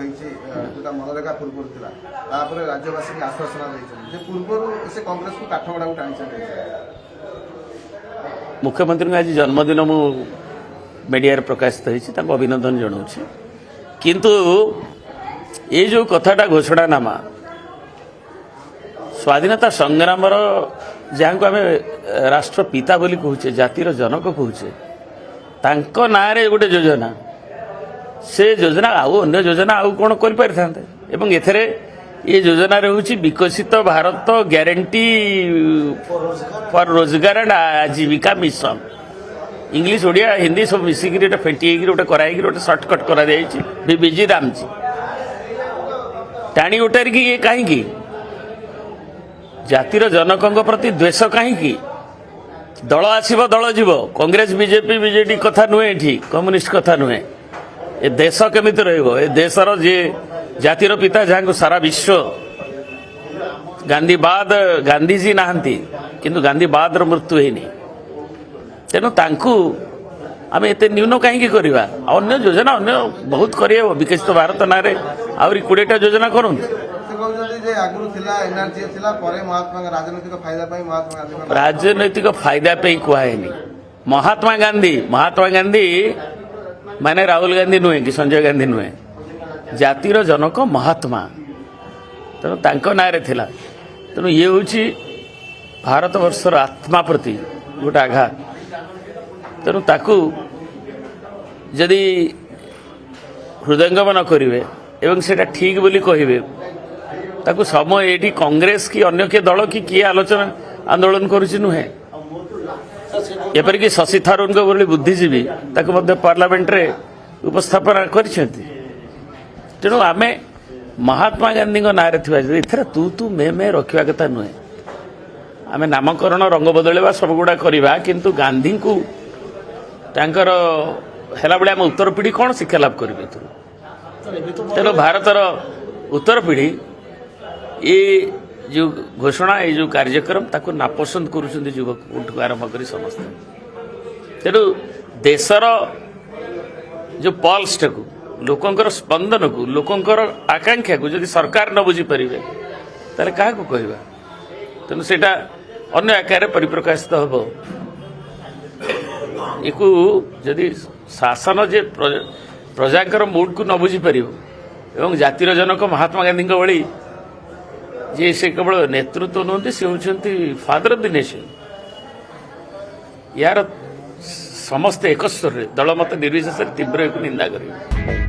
जोटा मनरेगा पूर्व था राज्यवासी की आश्वासन देते पूर्व से कांग्रेस को काठगड़ा को टाणी मुख्यमंत्री आज जन्मदिन मु मीडिया प्रकाशित होती अभिनंदन जनाऊँ किंतु ये जो कथाटा घोषणानामा स्वाधीनता संग्राम जहाँ को आम राष्ट्रपिता बोली कहूचे जातिर जनक कहूचे तांको नारे गोटे योजना से योजना आउ अन्य योजना आउ कौन कर पारि थांते एवं एथरे ये योजना रहउची विकसित भारत ग्यारंटी फॉर रोजगार एंड आजीविका मिशन इंग्लिश ओडिया हिंदी सब मिसिक फेंटी गोटे कराई गोटे सर्टकट करा बीजी रामजी टाणी उठार कि ये कहीं जातिर जनकों प्रति द्वेष कहीं दल आसब दल जीव कांग्रेस बीजेपी बीजेडी कथा नुहे ये कम्युनिस्ट कथा नुहे ए देश केमिति रहिबो ए देशर जे जातिर पिता जहाँ सारा विश्व गांधीवाद गांधीजी नहांती किंतु गांधीवाद मृत्यु होनी तेणु तांकु आम एत न्यून कहीं करवा अन्य योजना अन्य बहुत कर विकसित भारत ना आहरी 20टा योजना करूँ राजनैतिक फायदा कहनी महात्मा गांधी माने राहुल गांधी नुहे कि संजय गांधी नुहे जातिर जनक महात्मा तेणु तांको नारे थिला तेणु ये हूँ भारत वर्षर आत्मा प्रति गोटे आघात तेणु ताकू जदि हृदयंगम न करेंगे एवं सेटा ठीक बोली कहे ताकू समय ये कांग्रेस की अन्य के दल की किए आलोचना आंदोलन करुच्ची नुहे एपरिक शशि थरूर भली बुद्धिजीवी पार्लियामेंट रे उपस्थापना करछंती तेणु आमे महात्मा गांधी नारे थी तू तू मे रखा कथा नुहे आमे नामकरण रंग बदलवा सबगुड़ा करवा किंतु गांधी को तांकर हेला बेले आम उत्तर पीढ़ी कौन शिक्षा लाभ करेंगे तेणु भारतर उत्तर पीढ़ी ये जो घोषणा ये जो कार्यक्रम ताको नापसंद करुछंती युवक आरंभ कर समस्त तेणु देशर जो पल्स को लोकंकर स्पंदन को लोकंकर आकांक्षा को जदि सरकार न बुझी पारे ताले क्या कहवा तेणु सेटा अन्य आकार परिप्रकाशित हम एकू जदि शासन जे प्रजाकर मूड को न बुझी पार एवं जातिर जनक महात्मा गांधी भली जे से केवल नेतृत्व नुहति से होती फादर ऑफ द नेशन यार समस्त एक स्वर दल मत निर्विशेष तीव्र एक निंदा करेंगे।